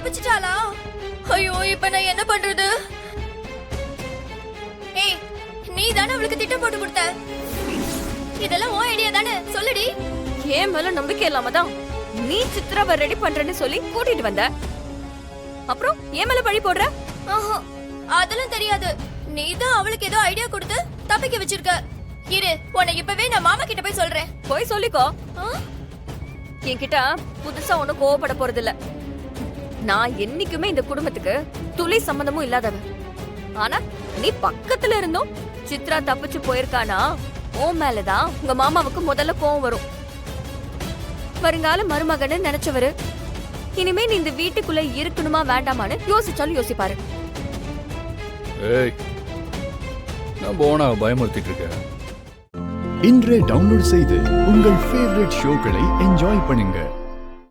தப்பிச்சிட்டாளா? ஐயோ, இப்ப நான் என்ன பண்றது? ஏய், நீ தானே அவளுக்கு திட்டம் போட்டு கொடுத்த. இதெல்லாம் உன் ஐடியா தானே? சொல்லுடி. ஏன் மேல நம்பிக்கை இல்லாம தான் நீ சித்ராவை ரெடி பண்றேன்னு சொல்லி கூட்டிட்டு வந்த. அப்புறம் ஏன் மேல பழி போடுற? ஆஹா, அதெல்லாம் தெரியாது. நீ தான் அவளுக்கு ஏதோ ஐடியா கொடுத்து தப்பிக்க வச்சிருக்க. இரு, உன்னை இப்பவே நான் மாமா கிட்ட போய் சொல்றேன். போய் சொல்லிக்கோ. என்கிட்ட புதுசா ஒண்ணும் கோவப்பட போறது இல்ல. நான் என்னைக்குமே இந்த குடும்பத்துக்கு துளி சம்பந்தமும் இல்லாதவ. ஆனா நீ பக்கத்துல இருந்தும் சித்ரா தப்பிச்சு போயிருக்கானா, உன் மேலதான் உங்க மாமாவுக்கு முதல்ல கோவம் வரும். வருங்கால மருமகன்னு நினைச்சவரு இனிமே நீ இந்த வீட்டுக்குள்ள இருக்கணுமா வேண்டாமான்னு யோசிச்சாலும் யோசிப்பாரு. ஏய், நான் போனா பயமுறுத்திட்டு இருக்கேன். இன்றே டவுன்லோட் செய்து உங்கள் ஃபேவரட் ஷோக்களை என்ஜாய் பண்ணுங்க.